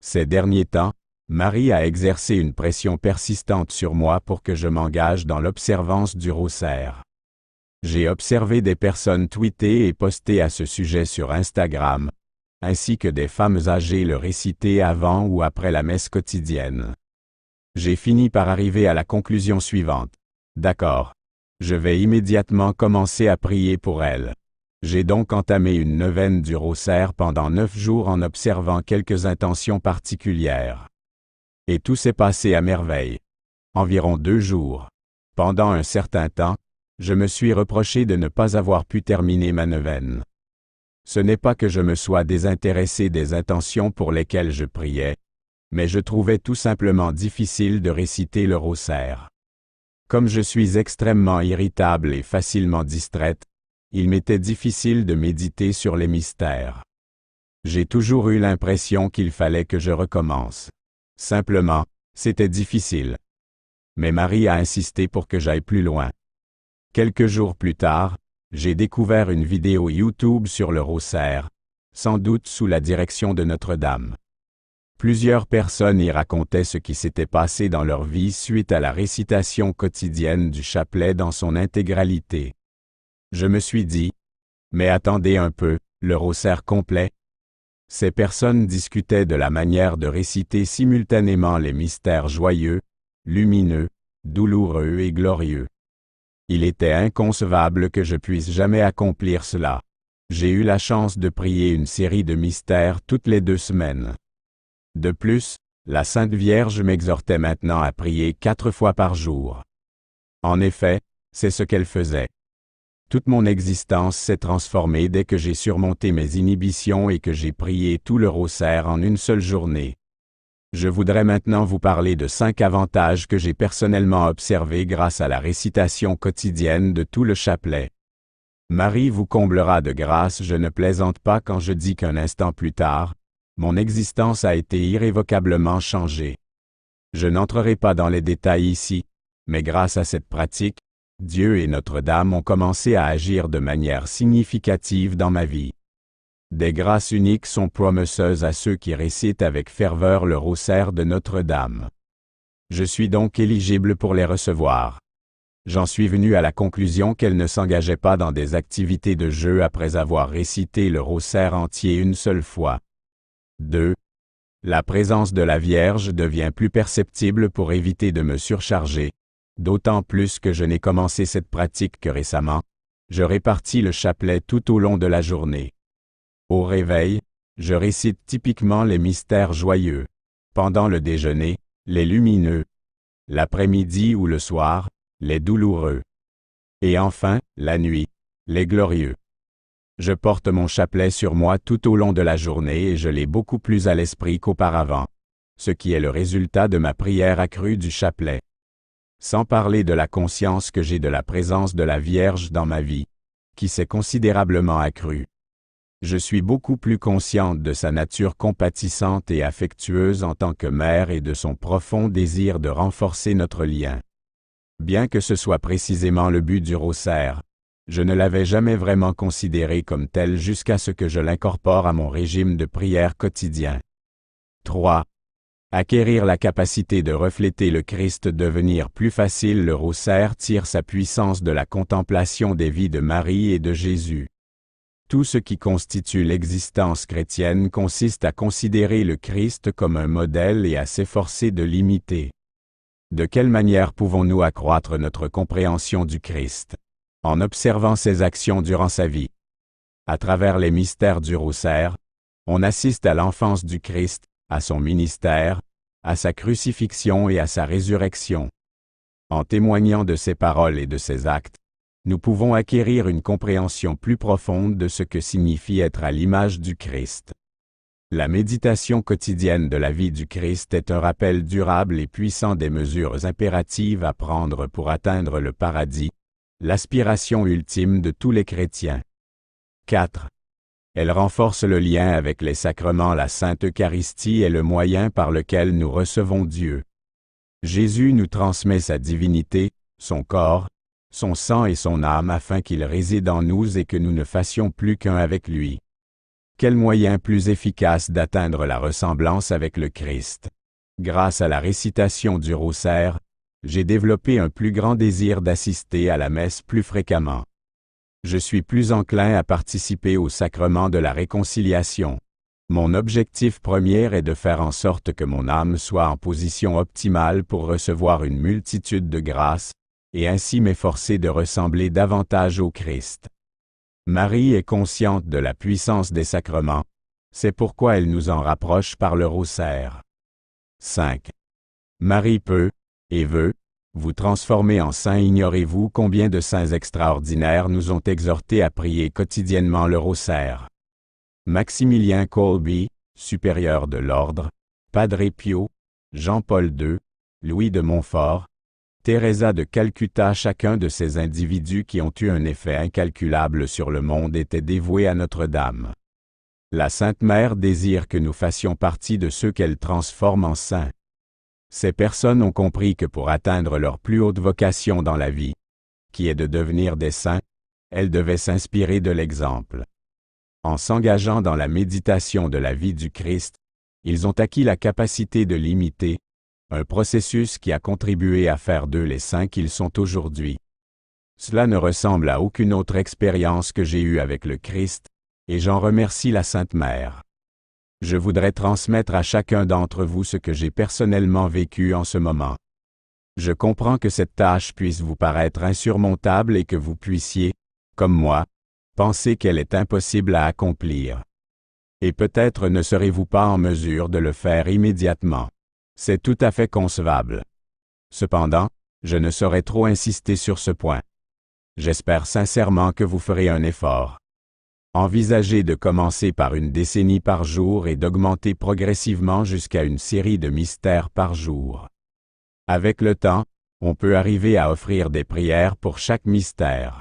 Ces derniers temps, Marie a exercé une pression persistante sur moi pour que je m'engage dans l'observance du rosaire. J'ai observé des personnes tweeter et poster à ce sujet sur Instagram, ainsi que des femmes âgées le réciter avant ou après la messe quotidienne. J'ai fini par arriver à la conclusion suivante. D'accord. Je vais immédiatement commencer à prier pour elle. J'ai donc entamé une neuvaine du rosaire pendant 9 jours en observant quelques intentions particulières. Et tout s'est passé à merveille. Environ 2 jours. Pendant un certain temps, je me suis reproché de ne pas avoir pu terminer ma neuvaine. Ce n'est pas que je me sois désintéressé des intentions pour lesquelles je priais, mais je trouvais tout simplement difficile de réciter le rosaire. Comme je suis extrêmement irritable et facilement distraite, il m'était difficile de méditer sur les mystères. J'ai toujours eu l'impression qu'il fallait que je recommence. Simplement, c'était difficile. Mais Marie a insisté pour que j'aille plus loin. Quelques jours plus tard, j'ai découvert une vidéo YouTube sur le rosaire, sans doute sous la direction de Notre-Dame. Plusieurs personnes y racontaient ce qui s'était passé dans leur vie suite à la récitation quotidienne du chapelet dans son intégralité. Je me suis dit, mais attendez un peu, le rosaire complet? Ces personnes discutaient de la manière de réciter simultanément les mystères joyeux, lumineux, douloureux et glorieux. Il était inconcevable que je puisse jamais accomplir cela. J'ai eu la chance de prier une série de mystères toutes les 2 semaines. De plus, la Sainte Vierge m'exhortait maintenant à prier 4 fois par jour. En effet, c'est ce qu'elle faisait. Toute mon existence s'est transformée dès que j'ai surmonté mes inhibitions et que j'ai prié tout le rosaire en une seule journée. Je voudrais maintenant vous parler de 5 avantages que j'ai personnellement observés grâce à la récitation quotidienne de tout le chapelet. Marie vous comblera de grâce, je ne plaisante pas quand je dis qu'un instant plus tard, mon existence a été irrévocablement changée. Je n'entrerai pas dans les détails ici, mais grâce à cette pratique, Dieu et Notre-Dame ont commencé à agir de manière significative dans ma vie. Des grâces uniques sont promises à ceux qui récitent avec ferveur le rosaire de Notre-Dame. Je suis donc éligible pour les recevoir. J'en suis venu à la conclusion qu'elle ne s'engageait pas dans des activités de jeu après avoir récité le rosaire entier une seule fois. 2. La présence de la Vierge devient plus perceptible pour éviter de me surcharger, d'autant plus que je n'ai commencé cette pratique que récemment. Je répartis le chapelet tout au long de la journée. Au réveil, je récite typiquement les mystères joyeux. Pendant le déjeuner, les lumineux. L'après-midi ou le soir, les douloureux. Et enfin, la nuit, les glorieux. Je porte mon chapelet sur moi tout au long de la journée et je l'ai beaucoup plus à l'esprit qu'auparavant, ce qui est le résultat de ma prière accrue du chapelet. Sans parler de la conscience que j'ai de la présence de la Vierge dans ma vie, qui s'est considérablement accrue. Je suis beaucoup plus consciente de sa nature compatissante et affectueuse en tant que mère et de son profond désir de renforcer notre lien. Bien que ce soit précisément le but du rosaire, je ne l'avais jamais vraiment considéré comme tel jusqu'à ce que je l'incorpore à mon régime de prière quotidien. 3. Acquérir la capacité de refléter le Christ, devenir plus facile. Le rosaire tire sa puissance de la contemplation des vies de Marie et de Jésus. Tout ce qui constitue l'existence chrétienne consiste à considérer le Christ comme un modèle et à s'efforcer de l'imiter. De quelle manière pouvons-nous accroître notre compréhension du Christ? En observant ses actions durant sa vie. À travers les mystères du rosaire, on assiste à l'enfance du Christ, à son ministère, à sa crucifixion et à sa résurrection. En témoignant de ses paroles et de ses actes, nous pouvons acquérir une compréhension plus profonde de ce que signifie être à l'image du Christ. La méditation quotidienne de la vie du Christ est un rappel durable et puissant des mesures impératives à prendre pour atteindre le paradis, l'aspiration ultime de tous les chrétiens. 4. Elle renforce le lien avec les sacrements. La Sainte Eucharistie est le moyen par lequel nous recevons Dieu. Jésus nous transmet sa divinité, son corps, son sang et son âme afin qu'il réside en nous et que nous ne fassions plus qu'un avec lui. Quel moyen plus efficace d'atteindre la ressemblance avec le Christ? Grâce à la récitation du rosaire, j'ai développé un plus grand désir d'assister à la messe plus fréquemment. Je suis plus enclin à participer au sacrement de la réconciliation. Mon objectif premier est de faire en sorte que mon âme soit en position optimale pour recevoir une multitude de grâces, et ainsi m'efforcer de ressembler davantage au Christ. Marie est consciente de la puissance des sacrements, c'est pourquoi elle nous en rapproche par le rosaire. 5. Marie peut, et veut, vous transformer en saint. Ignorez-vous combien de saints extraordinaires nous ont exhortés à prier quotidiennement le rosaire? Maximilien Kolbe, supérieur de l'ordre, Padre Pio, Jean-Paul II, Louis de Montfort, Teresa de Calcutta. Chacun de ces individus qui ont eu un effet incalculable sur le monde était dévoué à Notre-Dame. La Sainte Mère désire que nous fassions partie de ceux qu'elle transforme en saints. Ces personnes ont compris que pour atteindre leur plus haute vocation dans la vie, qui est de devenir des saints, elles devaient s'inspirer de l'exemple. En s'engageant dans la méditation de la vie du Christ, ils ont acquis la capacité de l'imiter, un processus qui a contribué à faire d'eux les saints qu'ils sont aujourd'hui. Cela ne ressemble à aucune autre expérience que j'ai eue avec le Christ, et j'en remercie la Sainte Mère. Je voudrais transmettre à chacun d'entre vous ce que j'ai personnellement vécu en ce moment. Je comprends que cette tâche puisse vous paraître insurmontable et que vous puissiez, comme moi, penser qu'elle est impossible à accomplir. Et peut-être ne serez-vous pas en mesure de le faire immédiatement. C'est tout à fait concevable. Cependant, je ne saurais trop insister sur ce point. J'espère sincèrement que vous ferez un effort. Envisagez de commencer par une décennie par jour et d'augmenter progressivement jusqu'à une série de mystères par jour. Avec le temps, on peut arriver à offrir des prières pour chaque mystère.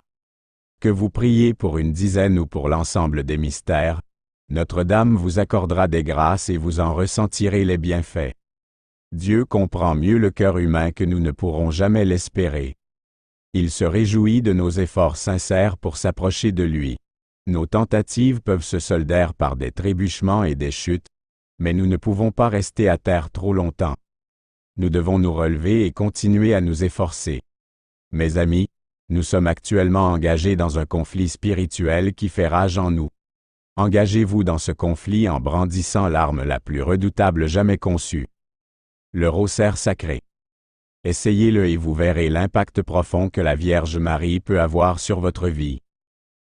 Que vous priez pour une dizaine ou pour l'ensemble des mystères, Notre-Dame vous accordera des grâces et vous en ressentirez les bienfaits. Dieu comprend mieux le cœur humain que nous ne pourrons jamais l'espérer. Il se réjouit de nos efforts sincères pour s'approcher de lui. Nos tentatives peuvent se solder par des trébuchements et des chutes, mais nous ne pouvons pas rester à terre trop longtemps. Nous devons nous relever et continuer à nous efforcer. Mes amis, nous sommes actuellement engagés dans un conflit spirituel qui fait rage en nous. Engagez-vous dans ce conflit en brandissant l'arme la plus redoutable jamais conçue. Le rosaire sacré. Essayez-le et vous verrez l'impact profond que la Vierge Marie peut avoir sur votre vie.